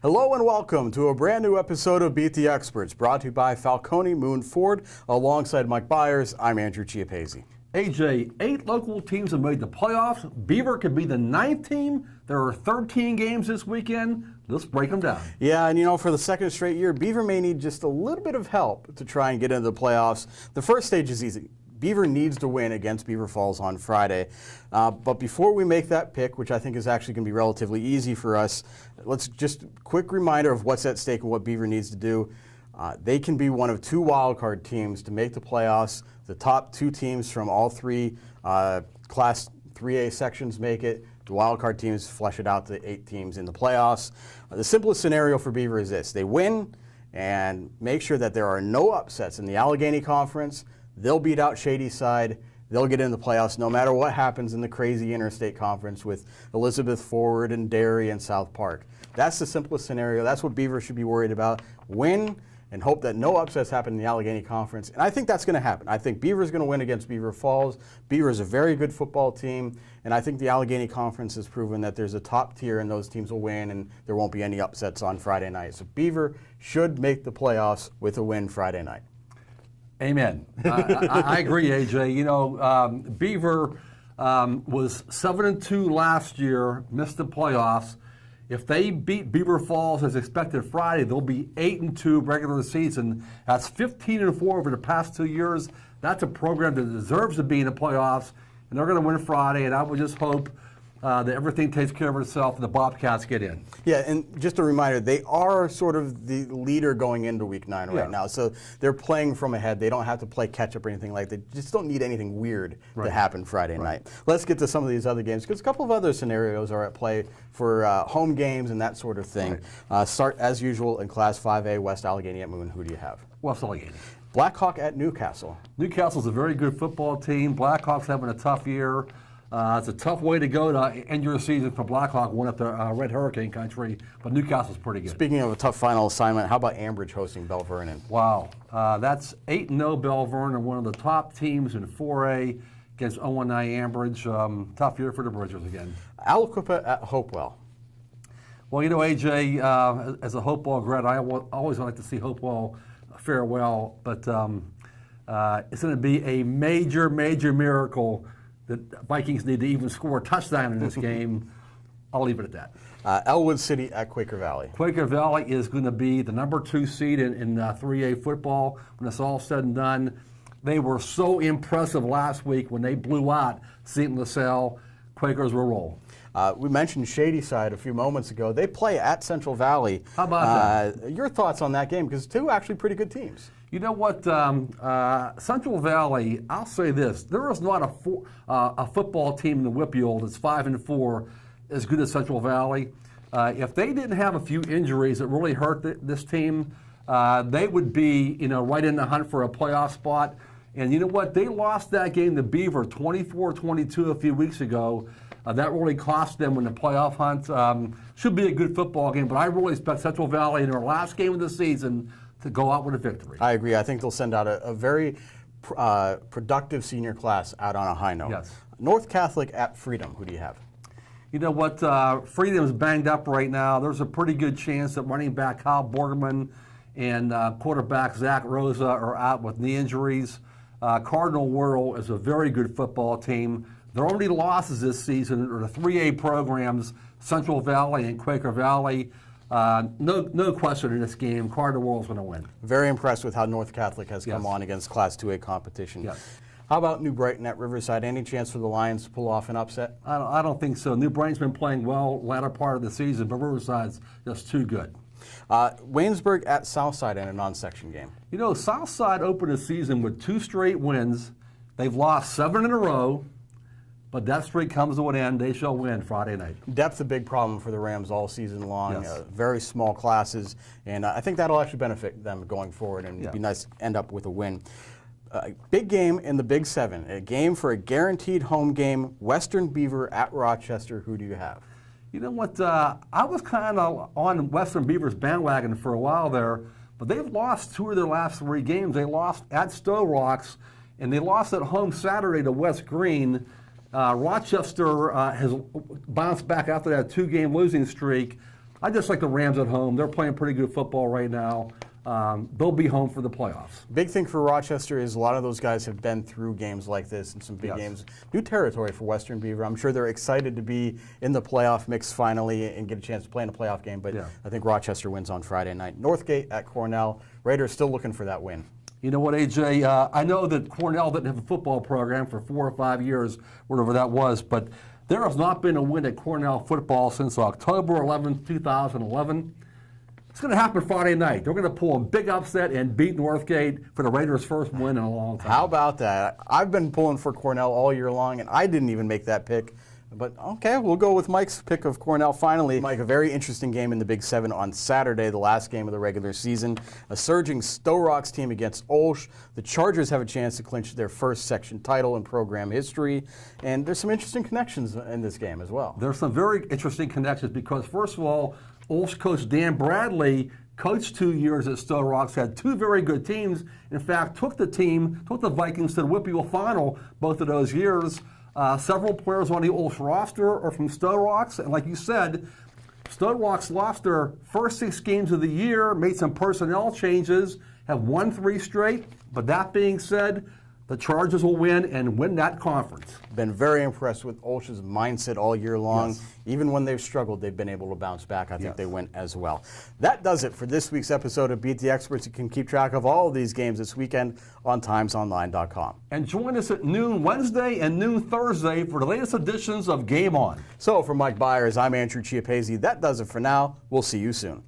Hello and welcome to a brand new episode of Beat the Experts, brought to you by Falcone Moon Ford. Alongside Mike Bires, I'm Andrew Chiappazzi. AJ, 8 local teams have made the playoffs. Beaver could be the 9th team. There are 13 games this weekend. Let's break them down. Yeah, and for the second straight year, Beaver may need just a little bit of help to try and get into the playoffs. The first stage is easy. Beaver needs to win against Beaver Falls on Friday. But before we make that pick, which I think is actually going to be relatively easy for us, let's just quick reminder of what's at stake and what Beaver needs to do. They can be one of 2 wildcard teams to make the playoffs. The top 2 teams from all 3 Class 3A sections make it. The wildcard teams flesh it out to 8 teams in the playoffs. The simplest scenario for Beaver is this. They win and make sure that there are no upsets in the Allegheny Conference. They'll beat out Shadyside. They'll get in the playoffs no matter what happens in the crazy interstate conference with Elizabeth Forward and Derry and South Park. That's the simplest scenario. That's what Beaver should be worried about. Win and hope that no upsets happen in the Allegheny Conference. And I think that's going to happen. I think Beaver's going to win against Beaver Falls. Beaver is a very good football team. And I think the Allegheny Conference has proven that there's a top tier and those teams will win and there won't be any upsets on Friday night. So Beaver should make the playoffs with a win Friday night. Amen. I agree, AJ. Beaver was 7-2 last year, missed the playoffs. If they beat Beaver Falls as expected Friday, they'll be 8-2 regular season. That's 15-4 over the past 2 years. That's a program that deserves to be in the playoffs, and they're going to win Friday. And I would just hope that everything takes care of itself and the Bobcats get in. Yeah, and just a reminder, they are sort of the leader going into Week 9 right now. So they're playing from ahead. They don't have to play catch-up or anything like that. They just don't need anything weird to happen Friday night. Let's get to some of these other games, because a couple of other scenarios are at play for home games and that sort of thing. Start, as usual, in Class 5A, West Allegheny at Moon. Who do you have? West Allegheny. Blackhawk at Newcastle. Newcastle's a very good football team. Blackhawk's having a tough year. It's a tough way to go to end your season for Blackhawk, one up the Red Hurricane country, but Newcastle's pretty good. Speaking of a tough final assignment, how about Ambridge hosting Bell Vernon? Wow. That's 8-0 Bell Vernon, one of the top teams in 4A against 0-9 Ambridge. Tough year for the Bridgers again. Aliquippa at Hopewell. Well, AJ, as a Hopewell grad, I always like to see Hopewell fare well, but it's going to be a major, major miracle that Vikings need to even score a touchdown in this game. I'll leave it at that. Elwood City at Quaker Valley. Quaker Valley is going to be the number 2 seed in 3A football when it's all said and done. They were so impressive last week when they blew out St. LaSalle. Quakers will roll. We mentioned Shadyside a few moments ago. They play at Central Valley. How about that? Your thoughts on that game? Because 2 actually pretty good teams. You know what, Central Valley, I'll say this. There is not a football team in the WPIAL that's 5-4 as good as Central Valley. If they didn't have a few injuries that really hurt this team, they would be right in the hunt for a playoff spot. And you know what? They lost that game to Beaver 24-22 a few weeks ago. That really cost them in the playoff hunt. Should be a good football game, but I really expect Central Valley in their last game of the season to go out with a victory. I agree. I think they'll send out a very productive senior class out on a high note. Yes. North Catholic at Freedom. Who do you have? You know what? Freedom's banged up right now. There's a pretty good chance that running back Kyle Borgman and quarterback Zach Rosa are out with knee injuries. Cardinal Whirl is a very good football team. Their only losses this season are the 3A programs, Central Valley and Quaker Valley. No question in this game, Cardinal Whirl's going to win. Very impressed with how North Catholic has come on against Class 2A competition. Yes. How about New Brighton at Riverside? Any chance for the Lions to pull off an upset? I don't think so. New Brighton's been playing well latter part of the season, but Riverside's just too good. Waynesburg at Southside in a non-section game. Southside opened the season with 2 straight wins. They've lost 7 in a row. But that streak comes to an end. They shall win Friday night. Depth a big problem for the Rams all season long. Very small classes, and I think that'll actually benefit them going forward, and it'd be nice to end up with a win. Big game in the Big 7, a game for a guaranteed home game, Western Beaver at Rochester. Who do you have? You know what, I was kind of on Western Beaver's bandwagon for a while there, but they've lost 2 of their last 3 games. They lost at Stowe Rocks, and they lost at home Saturday to West Green. Rochester has bounced back after that 2-game losing streak. I just like the Rams at home. They're playing pretty good football right now. They'll be home for the playoffs. Big thing for Rochester is a lot of those guys have been through games like this and some big games. New territory for Western Beaver. I'm sure they're excited to be in the playoff mix finally and get a chance to play in a playoff game, but I think Rochester wins on Friday night. Northgate at Cornell. Raiders still looking for that win. You know what, AJ? I know that Cornell didn't have a football program for 4 or 5 years, whatever that was, but there has not been a win at Cornell football since October 11, 2011. It's going to happen Friday night. They're going to pull a big upset and beat Northgate for the Raiders' first win in a long time. How about that? I've been pulling for Cornell all year long, and I didn't even make that pick. But okay, we'll go with Mike's pick of Cornell finally. Mike, a very interesting game in the Big Seven on Saturday, the last game of the regular season. A surging Stowe Rocks team against Olsh. The Chargers have a chance to clinch their first section title in program history. And there's some interesting connections in this game as well. There's some very interesting connections because, first of all, Olsh coach Dan Bradley coached 2 years at Stowe Rocks, had 2 very good teams. In fact, took the Vikings to the WPIAL final both of those years. Several players on the Olsh roster are from Stowe Rocks, and like you said, Stowe Rocks lost their first 6 games of the year, made some personnel changes, have won 3 straight. But that being said, the Chargers will win and win that conference. Been very impressed with Olsh's mindset all year long. Even when they've struggled, they've been able to bounce back. I think they win as well. That does it for this week's episode of Beat the Experts. You can keep track of all of these games this weekend on timesonline.com. And join us at noon Wednesday and noon Thursday for the latest editions of Game On. So for Mike Bires, I'm Andrew Chiappazzi. That does it for now. We'll see you soon.